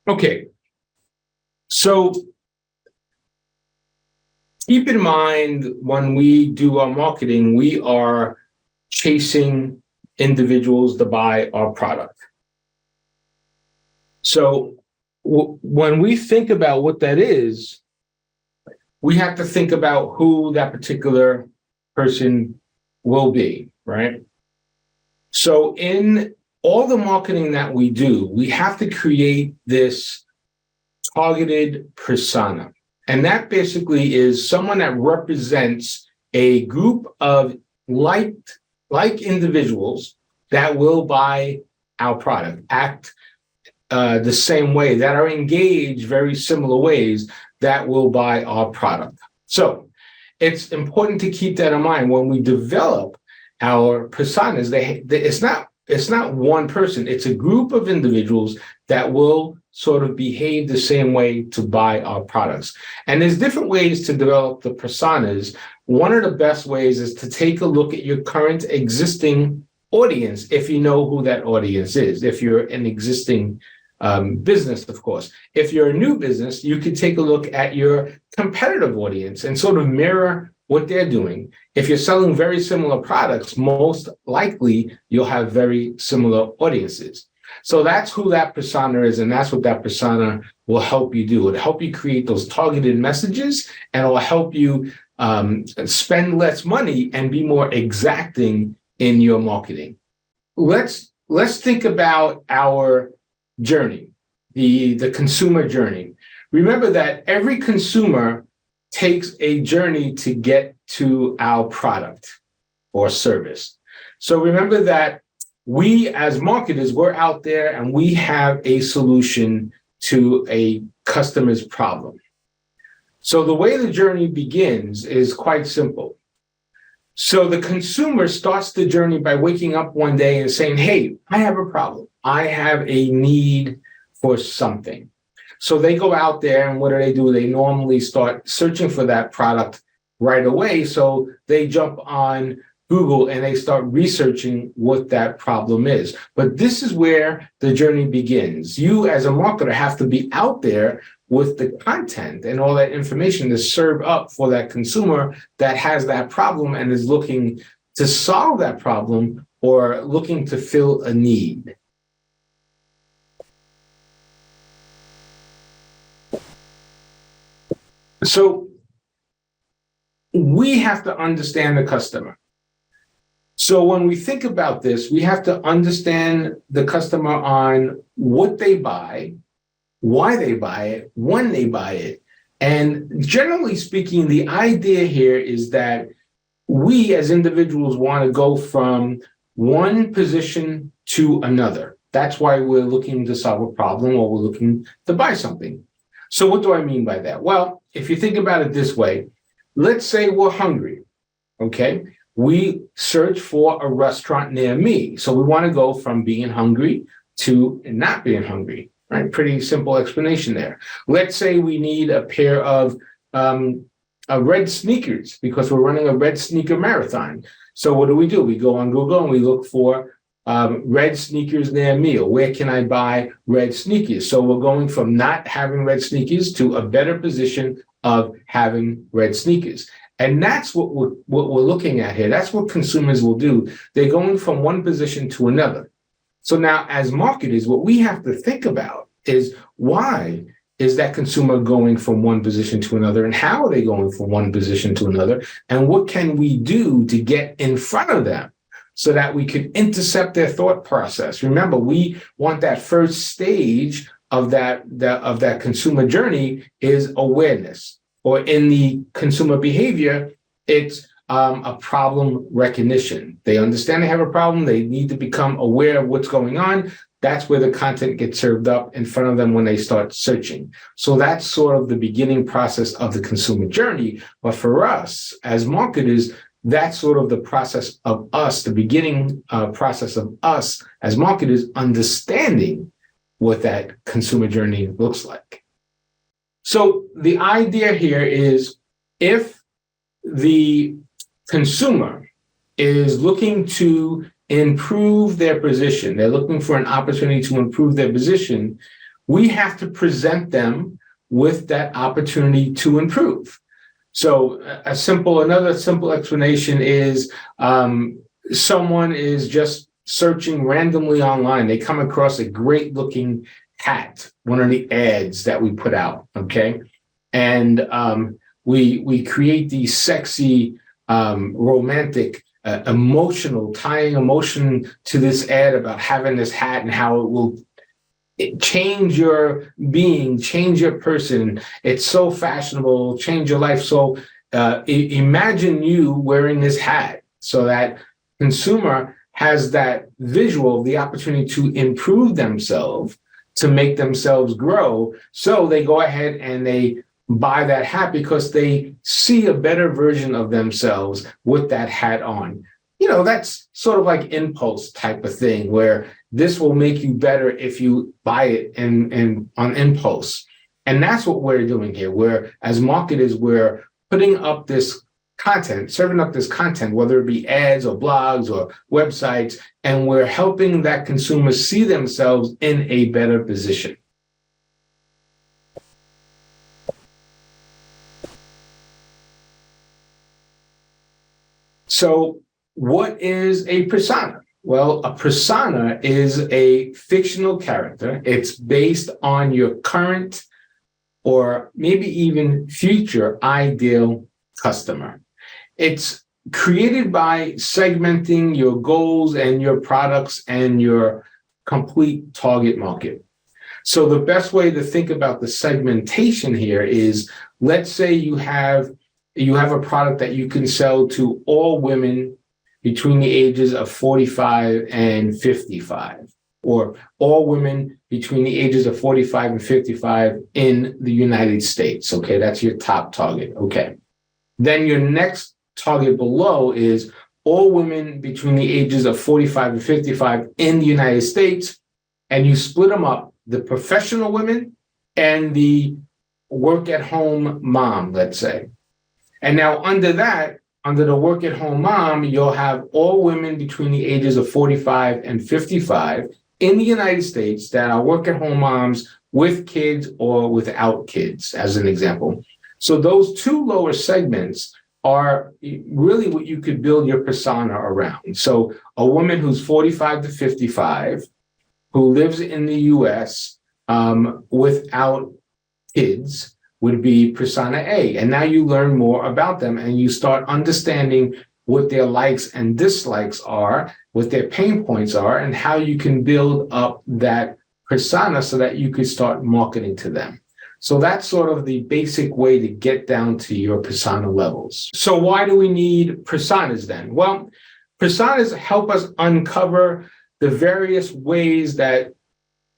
Okay, so keep in mind when we do our marketing, we are chasing individuals to buy our product. So when we think about what that is, we have to think about who that particular person will be, right? So in all the marketing that we do, we have to create this targeted persona. And that basically is someone that represents a group of like individuals that will buy our product, act the same way, that are engaged very similar ways, that will buy our product. So it's important to keep that in mind when we develop our personas. It's not one person, it's a group of individuals that will sort of behave the same way to buy our products. And there's different ways to develop the personas. One of the best ways is to take a look at your current existing audience, if you know who that audience is, if you're an existing business, of course. If you're a new business, you could take a look at your competitive audience and sort of mirror what they're doing. If you're selling very similar products, most likely you'll have very similar audiences. So that's who that persona is, and that's what that persona will help you do. It'll help you create those targeted messages, and it'll help you spend less money and be more exacting in your marketing. Let's think about our journey, the consumer journey. Remember that every consumer takes a journey to get to our product or service. So remember that we as marketers, we're out there and we have a solution to a customer's problem. So the way the journey begins is quite simple. So the consumer starts the journey by waking up one day and saying, hey, I have a problem. I have a need for something. So they go out there, and what do? They normally start searching for that product right away. So they jump on Google and they start researching what that problem is. But this is where the journey begins. You as a marketer have to be out there with the content and all that information to serve up for that consumer that has that problem and is looking to solve that problem or looking to fill a need. So we have to understand the customer. So when we think about this, we have to understand the customer on what they buy, why they buy it, when they buy it. And generally speaking, the idea here is that we as individuals want to go from one position to another. That's why we're looking to solve a problem or we're looking to buy something. So what do I mean by that? Well, if you think about it this way, let's say we're hungry, okay? We search for a restaurant near me. So we want to go from being hungry to not being hungry, right? Pretty simple explanation there. Let's say we need a pair of red sneakers because we're running a red sneaker marathon. So what do? We go on Google and we look for red sneakers near me, or where can I buy red sneakers? So we're going from not having red sneakers to a better position of having red sneakers. And that's what we're looking at here. That's what consumers will do. They're going from one position to another. So now as marketers, what we have to think about is why is that consumer going from one position to another, and how are they going from one position to another? And what can we do to get in front of them so that we could intercept their thought process? Remember, we want that first stage of that consumer journey is awareness. Or in the consumer behavior, it's a problem recognition. They understand they have a problem. They need to become aware of what's going on. That's where the content gets served up in front of them when they start searching. So that's sort of the beginning process of the consumer journey. But for us as marketers, that's sort of the process of us, the beginning process of us as marketers understanding what that consumer journey looks like. So the idea here is if the consumer is looking to improve their position, they're looking for an opportunity to improve their position, we have to present them with that opportunity to improve. So another simple explanation is someone is just searching randomly online. They come across a great looking hat, one of the ads that we put out, okay? And we create these sexy, romantic, emotional, tying emotion to this ad about having this hat and how it will change your being, change your person. It's so fashionable, change your life. So imagine you wearing this hat so that consumer has that visual, the opportunity to improve themselves, to make themselves grow. So they go ahead and they buy that hat because they see a better version of themselves with that hat on. That's sort of like impulse type of thing where this will make you better if you buy it in on impulse. And that's what we're doing here. Where as marketers, we're putting up this content, serving up this content, whether it be ads or blogs or websites, and we're helping that consumer see themselves in a better position. So what is a persona? Well, a persona is a fictional character. It's based on your current or maybe even future ideal customer. It's created by segmenting your goals and your products and your complete target market. So the best way to think about the segmentation here is, let's say you have a product that you can sell to all women between the ages of 45 and 55, or all women between the ages of 45 and 55 in the United States. Okay, that's your top target. Okay. Then your next target below is all women between the ages of 45 and 55 in the United States, and you split them up, the professional women and the work-at-home mom, let's say. And now under the work-at-home mom, you'll have all women between the ages of 45 and 55 in the United States that are work-at-home moms with kids or without kids, as an example. So those two lower segments are really what you could build your persona around. So a woman who's 45 to 55, who lives in the US without kids, would be persona A. And now you learn more about them and you start understanding what their likes and dislikes are, what their pain points are, and how you can build up that persona so that you could start marketing to them. So that's sort of the basic way to get down to your persona levels. So why do we need personas then? Well, personas help us uncover the various ways that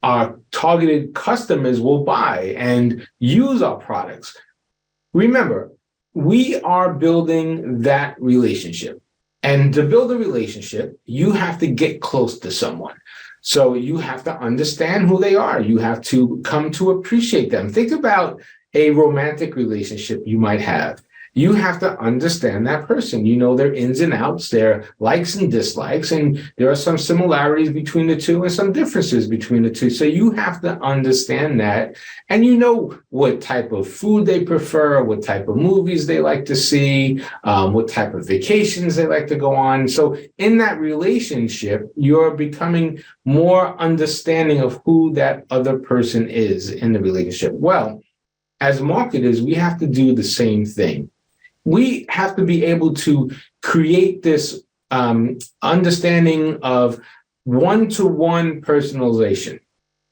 our targeted customers will buy and use our products. Remember, we are building that relationship. And to build a relationship, you have to get close to someone. So you have to understand who they are. You have to come to appreciate them. Think about a romantic relationship you might have. You have to understand that person. You know their ins and outs, their likes and dislikes, and there are some similarities between the two and some differences between the two. So you have to understand that, and you know what type of food they prefer, what type of movies they like to see, what type of vacations they like to go on. So in that relationship, you're becoming more understanding of who that other person is in the relationship. Well, as marketers, we have to do the same thing. We have to be able to create this understanding of one-to-one personalization.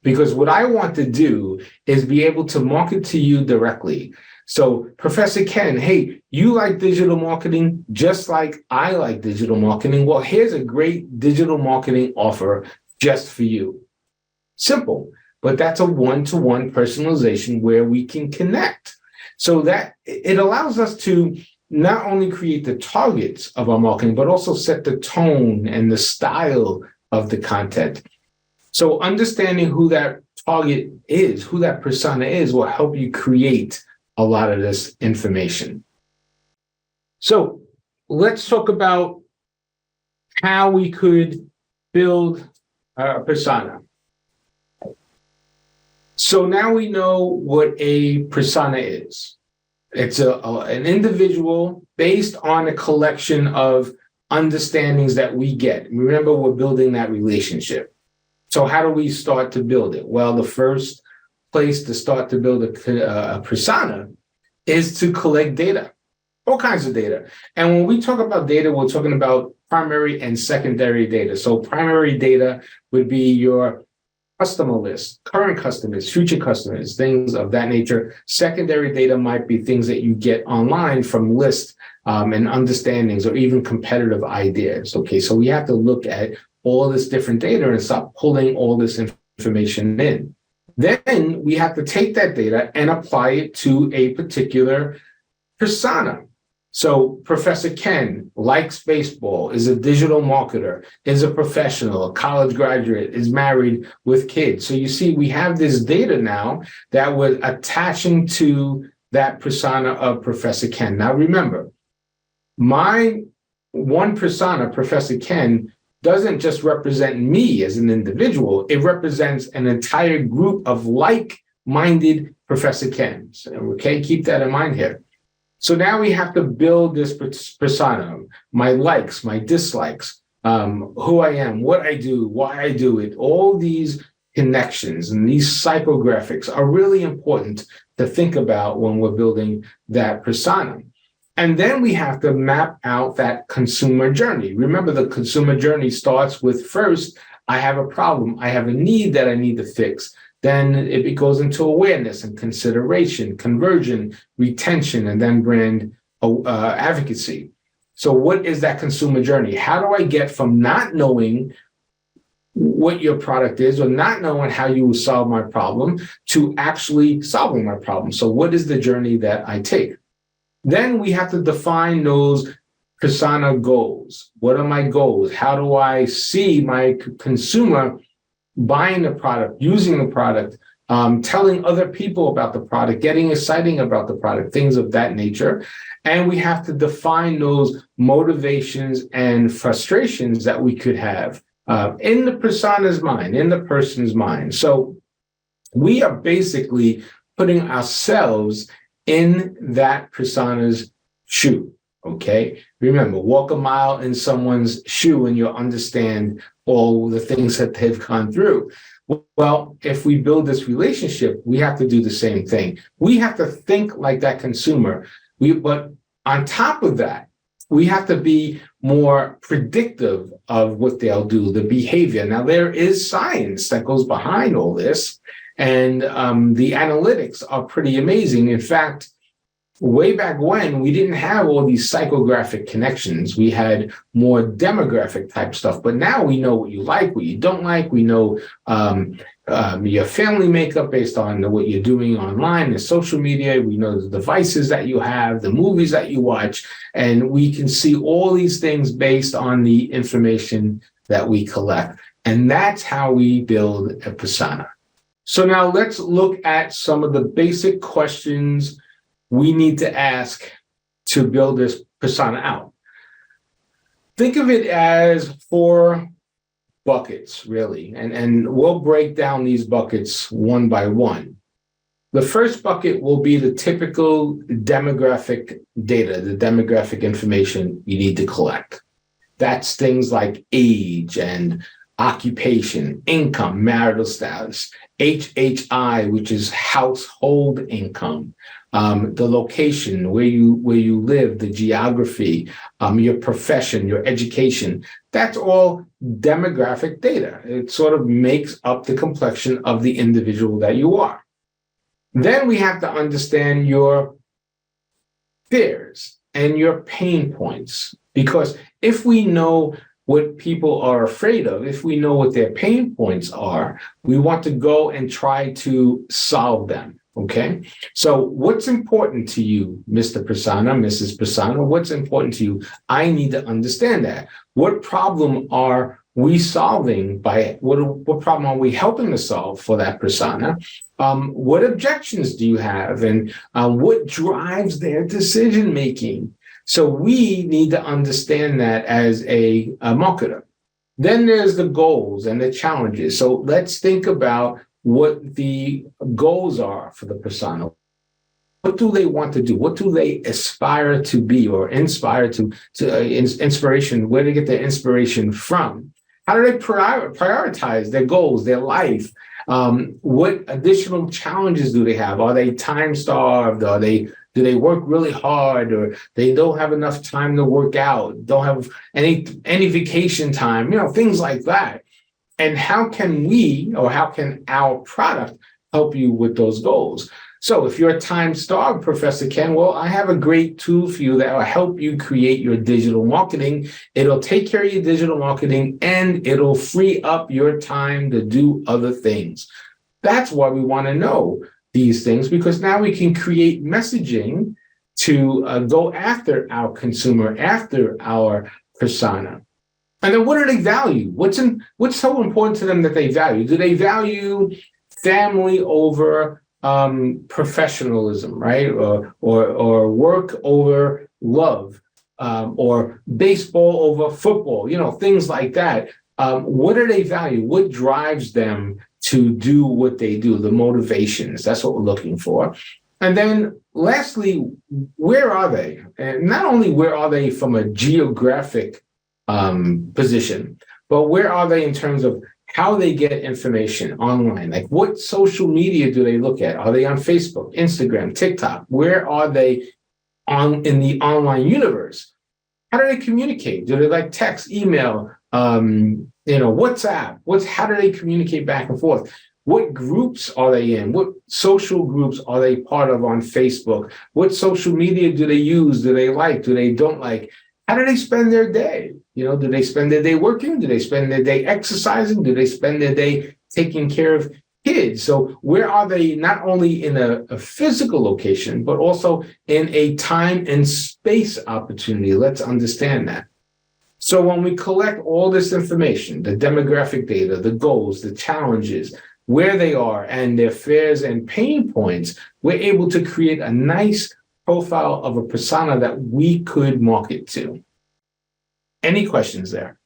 Because what I want to do is be able to market to you directly. So, Professor Ken, hey, you like digital marketing just like I like digital marketing. Well, here's a great digital marketing offer just for you. Simple, but that's a one-to-one personalization where we can connect. So that it allows us to not only create the targets of our marketing, but also set the tone and the style of the content. So understanding who that target is, who that persona is, will help you create a lot of this information. So let's talk about how we could build a persona. So now we know what a persona is. It's an individual based on a collection of understandings that we get. Remember, we're building that relationship. So how do we start to build it? Well, the first place to start to build a persona is to collect data, all kinds of data. And when we talk about data, we're talking about primary and secondary data. So primary data would be your customer list, current customers, future customers, things of that nature. Secondary data might be things that you get online from lists and understandings or even competitive ideas. Okay, so we have to look at all this different data and start pulling all this information in. Then we have to take that data and apply it to a particular persona. So Professor Ken likes baseball, is a digital marketer, is a professional, a college graduate, is married with kids. So you see, we have this data now that we're attaching to that persona of Professor Ken. Now remember, my one persona, Professor Ken, doesn't just represent me as an individual, it represents an entire group of like-minded Professor Kens. Okay, keep that in mind here. So now we have to build this persona, my likes, my dislikes, who I am, what I do, why I do it. All these connections and these psychographics are really important to think about when we're building that persona. And then we have to map out that consumer journey. Remember, the consumer journey starts with first, I have a problem, I have a need that I need to fix. Then it goes into awareness and consideration, conversion, retention, and then brand advocacy. So what is that consumer journey? How do I get from not knowing what your product is or not knowing how you will solve my problem to actually solving my problem? So what is the journey that I take? Then we have to define those persona goals. What are my goals? How do I see my consumer buying the product, using the product, telling other people about the product, getting exciting about the product, things of that nature. And we have to define those motivations and frustrations that we could have in the persona's mind, in the person's mind. So we are basically putting ourselves in that persona's shoe. Okay. Remember, walk a mile in someone's shoe and you'll understand all the things that they've gone through. Well, if we build this relationship, we have to do the same thing. We have to think like that consumer. But on top of that, we have to be more predictive of what they'll do, the behavior. Now, there is science that goes behind all this, and the analytics are pretty amazing. In fact, way back when, we didn't have all these psychographic connections. We had more demographic type stuff. But now we know what you like, what you don't like. We know your family makeup based on what you're doing online and social media. We know the devices that you have, the movies that you watch. And we can see all these things based on the information that we collect. And that's how we build a persona. So now let's look at some of the basic questions we need to ask to build this persona out. Think of it as 4 buckets, really, and we'll break down these buckets one by one. The first bucket will be the typical demographic data, the demographic information you need to collect. That's things like age and occupation, income, marital status, HHI, which is household income, the location, where you live, the geography, your profession, your education. That's all demographic data. It sort of makes up the complexion of the individual that you are. Then we have to understand your fears and your pain points, because if we know what people are afraid of, if we know what their pain points are, we want to go and try to solve them. Okay. So what's important to you, Mr. Persona, Mrs. Persona? What's important to you? I need to understand that. What problem are we solving by what problem are we helping to solve for that persona? What objections do you have? And what drives their decision making? So we need to understand that as a marketer. Then there's the goals and the challenges. So let's think about what the goals are for the persona. What do they want to do? What do they aspire to be or inspire to inspiration? Where do they get their inspiration from? How do they prioritize their goals, their life? What additional challenges do they have? Are they time starved? Do they work really hard, or they don't have enough time to work out? Don't have any vacation time? Things like that. And how can how can our product help you with those goals? So if you're time starved, Professor Ken, well, I have a great tool for you that will help you create your digital marketing. It'll take care of your digital marketing and it'll free up your time to do other things. That's why we want to know these things, because now we can create messaging to go after our consumer, after our persona. And then what do they value? What's so important to them that they value? Do they value family over professionalism, right? Or work over love, or baseball over football, things like that. What do they value? What drives them to do what they do? The motivations, that's what we're looking for. And then lastly, where are they? And not only where are they from a geographic position, but where are they in terms of how they get information online? Like, what social media do they look at? Are they on Facebook, Instagram, TikTok? Where are they in the online universe? How do they communicate? Do they like text, email, WhatsApp? How do they communicate back and forth? What groups are they in? What social groups are they part of on Facebook? What social media do they use? Do they like? Do they don't like? How do they spend their day? Do they spend their day working? Do they spend their day exercising? Do they spend their day taking care of kids? So where are they, not only in a physical location, but also in a time and space opportunity? Let's understand that. So when we collect all this information, the demographic data, the goals, the challenges, where they are, and their fears and pain points, we're able to create a nice profile of a persona that we could market to. Any questions there?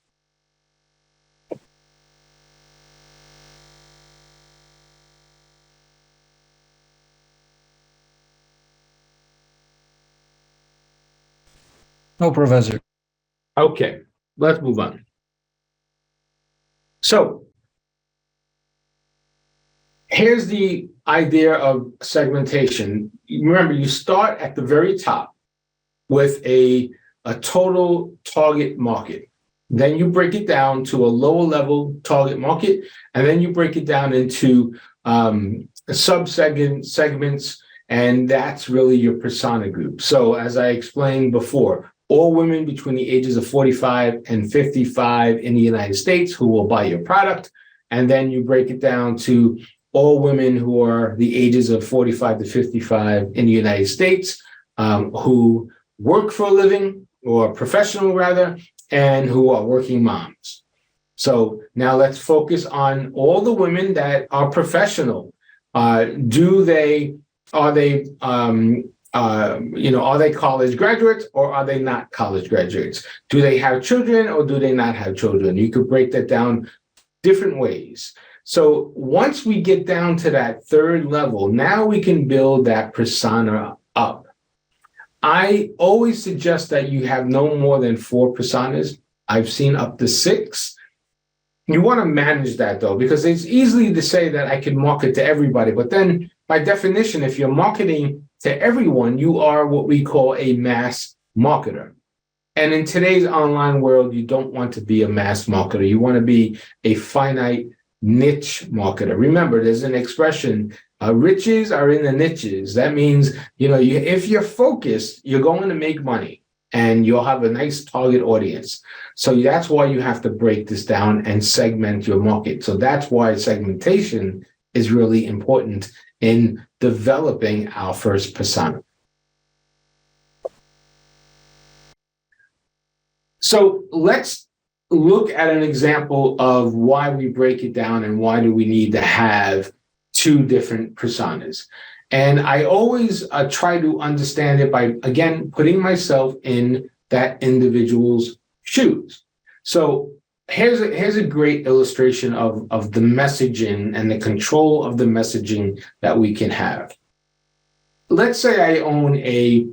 No, Professor. Okay, let's move on. So here's the idea of segmentation. Remember, you start at the very top with a total target market. Then you break it down to a lower level target market, and then you break it down into segments, and that's really your persona group. So as I explained before, all women between the ages of 45 and 55 in the United States who will buy your product. And then you break it down to all women who are the ages of 45 to 55 in the United States, who work for a living, or professional rather, and who are working moms. So now let's focus on all the women that are professional. Are they college graduates, or are they not college graduates? Do they have children, or do they not have children? You could break that down different ways. So once we get down to that third level, now we can build that persona up. I always suggest that you have no more than 4 personas. I've seen up to 6. You want to manage that though, because it's easy to say that I can market to everybody, but then by definition, if you're marketing to everyone, you are what we call a mass marketer. And in today's online world, you don't want to be a mass marketer. You want to be a finite niche marketer. Remember, there's an expression, riches are in the niches. That means, if you're focused, you're going to make money and you'll have a nice target audience. So that's why you have to break this down and segment your market. So that's why segmentation is really important in developing our first persona. So let's look at an example of why we break it down and why do we need to have 2 different personas. And I always try to understand it by, again, putting myself in that individual's shoes. So here's a great illustration of the messaging and the control of the messaging that we can have. Let's say I own a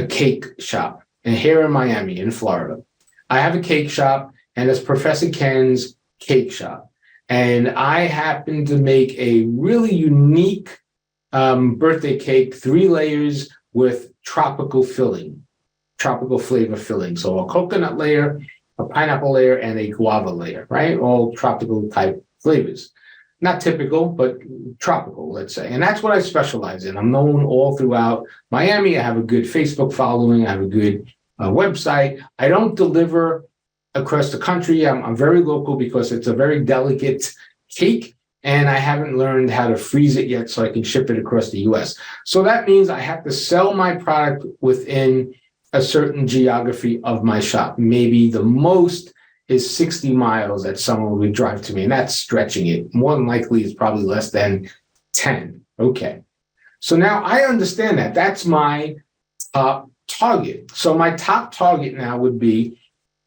cake shop, and here in Miami, in Florida, I have a cake shop, and it's Professor Ken's Cake Shop. And I happen to make a really unique birthday cake, 3 layers with tropical flavor filling. So a coconut layer, a pineapple layer, and a guava layer, right? All tropical type flavors. Not typical, but tropical, let's say. And that's what I specialize in. I'm known all throughout Miami. I have a good Facebook following. I have a good website. I don't deliver across the country. I'm very local because it's a very delicate cake, and I haven't learned how to freeze it yet so I can ship it across the US. So that means I have to sell my product within a certain geography of my shop. Maybe the most is 60 miles that someone would drive to me, and that's stretching it. More than likely, it's probably less than 10. Okay. So now I understand that. That's my top target. So my top target now would be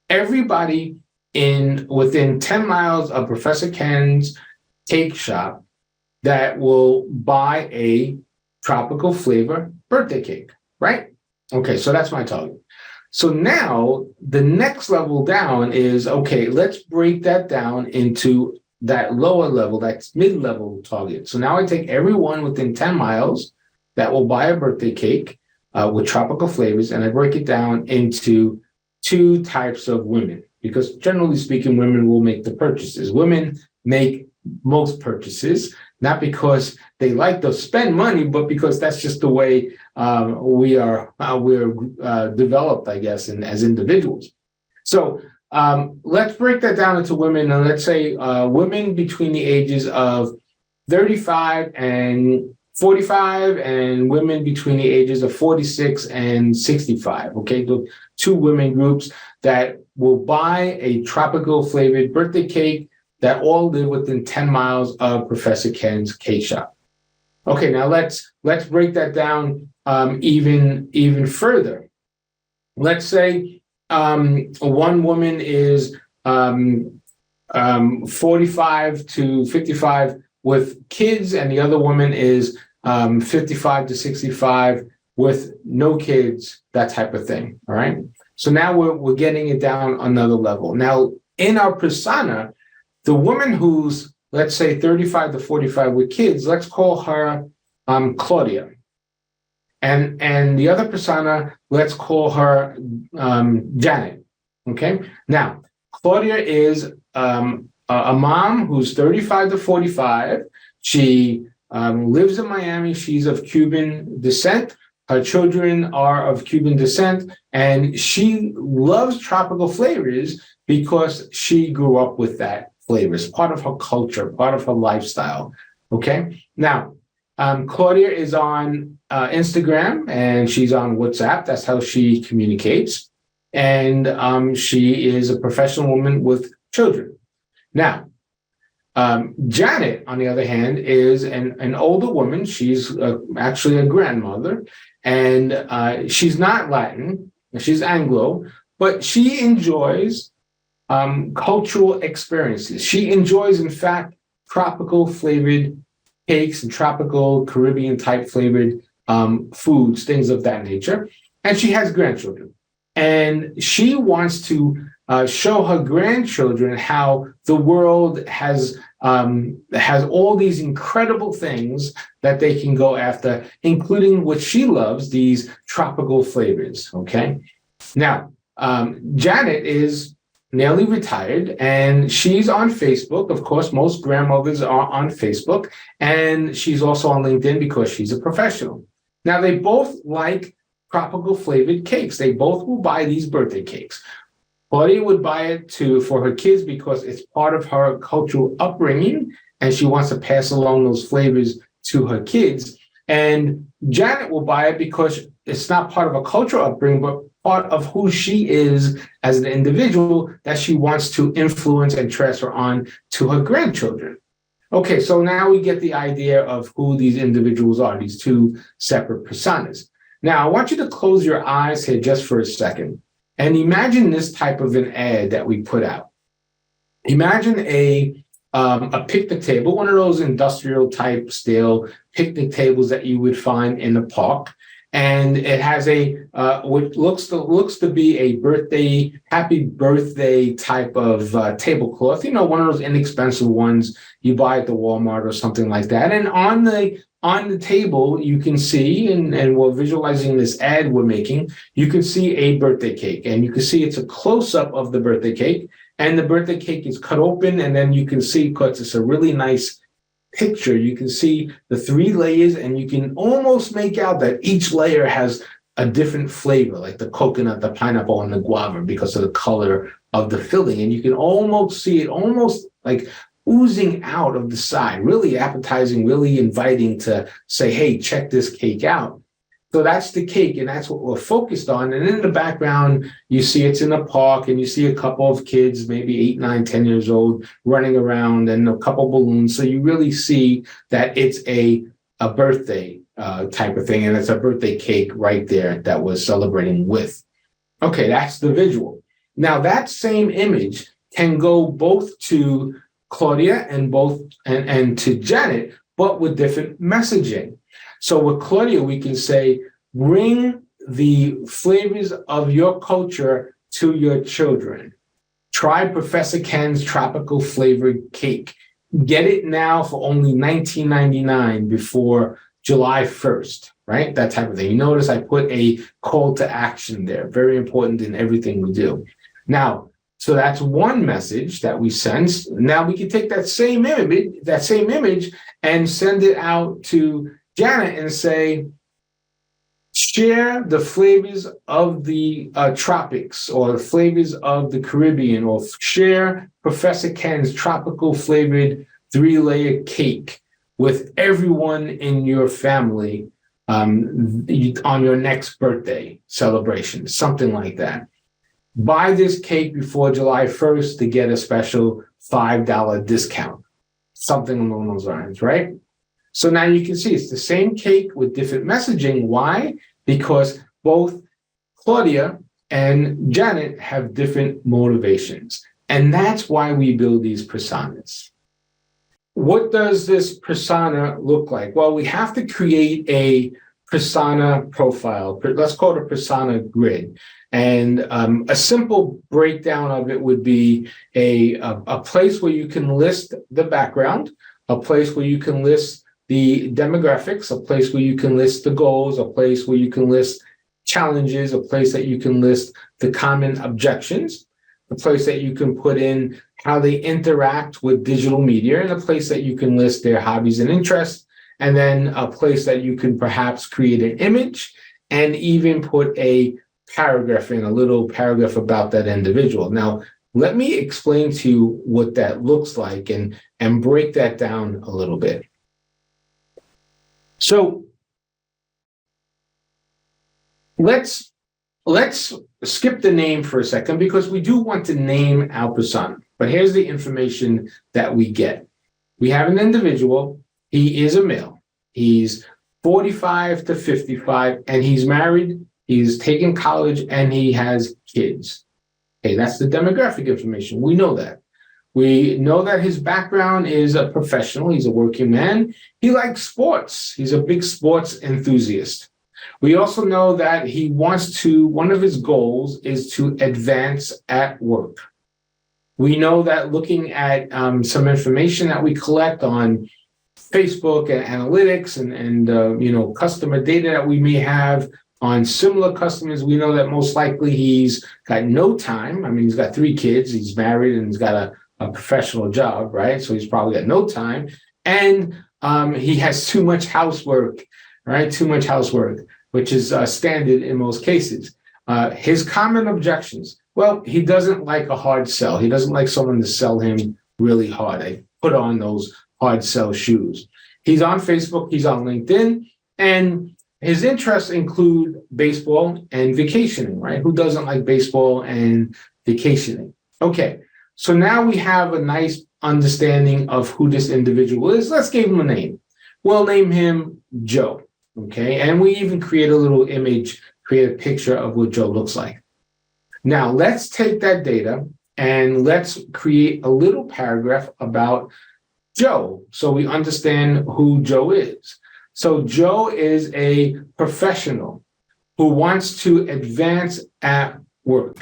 everybody within 10 miles of Professor Ken's Cake Shop that will buy a tropical flavor birthday cake, right? Okay, so that's my target. So now the next level down is, okay, let's break that down into that lower level, that's mid-level target. So now I take everyone within 10 miles that will buy a birthday cake with tropical flavors, and I break it down into 2 types of women, because generally speaking, women will make the purchases. Women make most purchases, not because they like to spend money, but because that's just the way we're developed, I guess, as individuals. So let's break that down into women, and let's say women between the ages of 35 and 45, and women between the ages of 46 and 65. Okay, the 2 women groups that will buy a tropical flavored birthday cake that all live within 10 miles of Professor Ken's Cake Shop. Okay, now let's break that down even further. Let's say one woman is 45 to 55 with kids, and the other woman is 55 to 65 with no kids, that type of thing. All right. So now we're getting it down another level. Now in our persona, the woman who's, let's say, 35 to 45 with kids, let's call her Claudia. And the other persona, let's call her Janet. Okay. Now, Claudia is a mom who's 35 to 45. She lives in Miami. She's of Cuban descent. Her children are of Cuban descent, and she loves tropical flavors because she grew up with that flavors, part of her culture, part of her lifestyle. Okay. Now, Claudia is on Instagram, and she's on WhatsApp. That's how she communicates. And she is a professional woman with children. Now, Janet, on the other hand, is an older woman. She's actually a grandmother, and she's not Latin. She's Anglo, but she enjoys cultural experiences. She enjoys, in fact, tropical flavored cakes and tropical Caribbean type flavored foods, things of that nature. And she has grandchildren. And she wants to show her grandchildren how the world has all these incredible things that they can go after, including what she loves, these tropical flavors. Okay. Now, Janet is nearly retired, and she's on Facebook. Of course, most grandmothers are on Facebook, and she's also on LinkedIn because she's a professional. Now, they both like tropical flavored cakes. They both will buy these birthday cakes. Claudia would buy it for her kids because it's part of her cultural upbringing, and she wants to pass along those flavors to her kids. And Janet will buy it because it's not part of a cultural upbringing, but part of who she is as an individual that she wants to influence and transfer on to her grandchildren. Okay, so now we get the idea of who these individuals are, these 2 separate personas. Now, I want you to close your eyes here just for a second and imagine this type of an ad that we put out. Imagine a picnic table, one of those industrial type steel picnic tables that you would find in a park. And it has what looks to be a happy birthday type of tablecloth. One of those inexpensive ones you buy at the Walmart or something like that. And on the table, you can see, and we're visualizing this ad we're making, you can see a birthday cake, and you can see it's a close up of the birthday cake. And the birthday cake is cut open, and then you can see, because it's a really nice picture, you can see the 3 layers, and you can almost make out that each layer has a different flavor, like the coconut, the pineapple, and the guava, because of the color of the filling. And you can almost see it almost like oozing out of the side, really appetizing, really inviting to say, hey, check this cake out. So that's the cake, and that's what we're focused on. And in the background, you see it's in a park, and you see a couple of kids, maybe 8, 9, 10 years old, running around, and a couple of balloons. So you really see that it's a birthday type of thing, and it's a birthday cake right there that we're celebrating with. Okay, that's the visual. Now, that same image can go both to Claudia and to Janet, but with different messaging. So with Claudia, we can say, bring the flavors of your culture to your children. Try Professor Ken's tropical flavored cake. Get it now for only $19.99 before July 1st, right? That type of thing. You notice I put a call to action there. Very important in everything we do. Now, so that's one message that we send. Now we can take that same image and send it out to Janet and say, share the flavors of the tropics, or the flavors of the Caribbean, or share Professor Ken's tropical flavored 3-layer cake with everyone in your family on your next birthday celebration, something like that. Buy this cake before July 1st to get a special $5 discount, something along those lines, right? So now you can see it's the same cake with different messaging. Why? Because both Claudia and Janet have different motivations. And that's why we build these personas. What does this persona look like? Well, we have to create a persona profile. Let's call it a persona grid. And a simple breakdown of it would be a place where you can list the background, a place where you can list the demographics, a place where you can list the goals, a place where you can list challenges, a place that you can list the common objections, a place that you can put in how they interact with digital media, and a place that you can list their hobbies and interests, and then a place that you can perhaps create an image and even put a paragraph in, a little paragraph about that individual. Now, let me explain to you what that looks like and break that down a little bit. So let's skip the name for a second, because we do want to name our persona. But here's the information that we get. We have an individual. He is a male. He's 45 to 55, and he's married. He's taken college, and he has kids. Okay, that's the demographic information. We know that. We know that his background is a professional. He's a working man. He likes sports. He's a big sports enthusiast. We also know that he wants to, one of his goals is to advance at work. We know that looking at some information that we collect on Facebook and analytics and customer data that we may have on similar customers, we know that most likely he's got no time. I mean, he's got 3 kids, he's married, and he's got a professional job, right? So he's probably got no time. And he has too much housework, right? Too much housework, which is standard in most cases. His common objections, well, he doesn't like a hard sell. He doesn't like someone to sell him really hard. They put on those hard sell shoes. He's on Facebook, he's on LinkedIn, and his interests include baseball and vacationing, right? Who doesn't like baseball and vacationing? Okay, so now we have a nice understanding of who this individual is. Let's give him a name. We'll name him Joe, okay? And we even create a little image, create a picture of what Joe looks like. Now, let's take that data and let's create a little paragraph about Joe so we understand who Joe is. So Joe is a professional who wants to advance at work.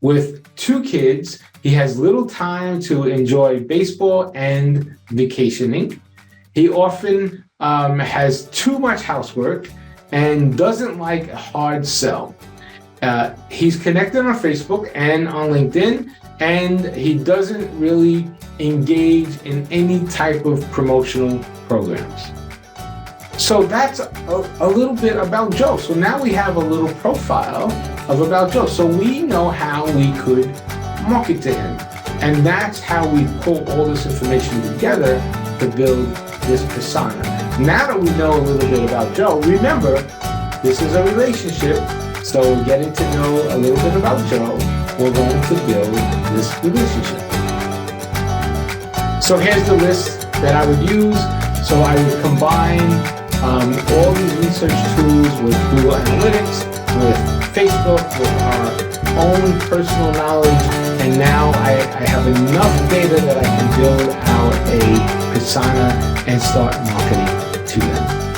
With 2 kids, he has little time to enjoy baseball and vacationing. He often has too much housework and doesn't like a hard sell. He's connected on Facebook and on LinkedIn, and he doesn't really engage in any type of promotional programs. So that's a little bit about Joe. So now we have a little profile of about Joe. So we know how we could market to him. And that's how we pull all this information together to build this persona. Now that we know a little bit about Joe, remember, this is a relationship. So getting to know a little bit about Joe, we're going to build this relationship. So here's the list that I would use. So I would combine all these research tools with Google Analytics, with Facebook, with our own personal knowledge, and now I have enough data that I can build out a persona and start marketing to them.